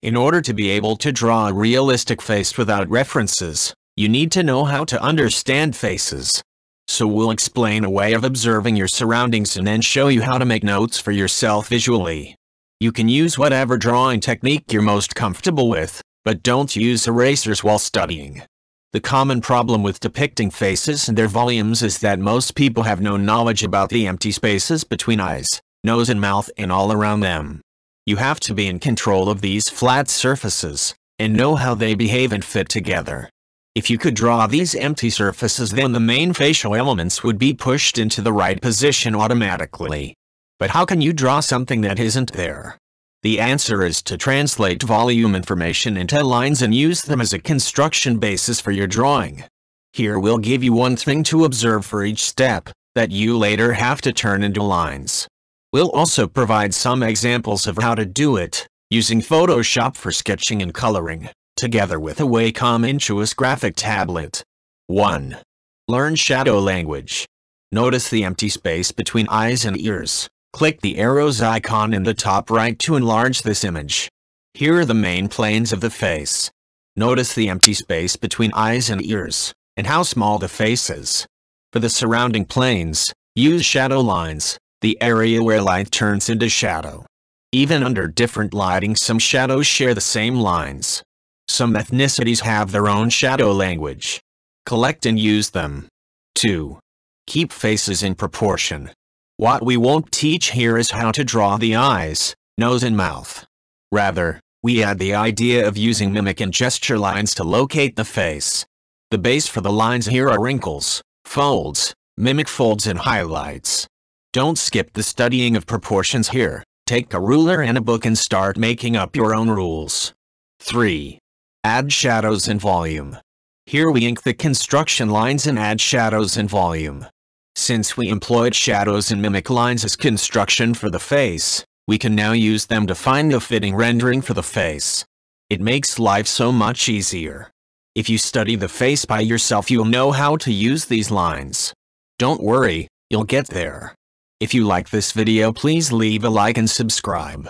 In order to be able to draw a realistic face without references, you need to know how to understand faces. So we'll explain a way of observing your surroundings and then show you how to make notes for yourself visually. You can use whatever drawing technique you're most comfortable with, but don't use erasers while studying. The common problem with depicting faces and their volumes is that most people have no knowledge about the empty spaces between eyes, nose and mouth and all around them. You have to be in control of these flat surfaces, and know how they behave and fit together. If you could draw these empty surfaces, then the main facial elements would be pushed into the right position automatically. But how can you draw something that isn't there? The answer is to translate volume information into lines and use them as a construction basis for your drawing. Here we'll give you one thing to observe for each step, that you later have to turn into lines. We'll also provide some examples of how to do it, using Photoshop for sketching and coloring, together with a Wacom Intuos graphic tablet. 1. Learn shadow language. Notice the empty space between eyes and ears. Click the arrows icon in the top right to enlarge this image. Here are the main planes of the face. Notice the empty space between eyes and ears, and how small the face is. For the surrounding planes, use shadow lines, the area where light turns into shadow. Even under different lighting, some shadows share the same lines. Some ethnicities have their own shadow language. Collect and use them. 2. Keep faces in proportion. What we won't teach here is how to draw the eyes, nose and mouth. Rather, we add the idea of using mimic and gesture lines to locate the face. The base for the lines here are wrinkles, folds, mimic folds and highlights. Don't skip the studying of proportions here. Take a ruler and a book and start making up your own rules. 3. Add shadows and volume. Here we ink the construction lines and add shadows and volume. Since we employed shadows and mimic lines as construction for the face, we can now use them to find a fitting rendering for the face. It makes life so much easier. If you study the face by yourself, you'll know how to use these lines. Don't worry, you'll get there. If you like this video, please leave a like and subscribe.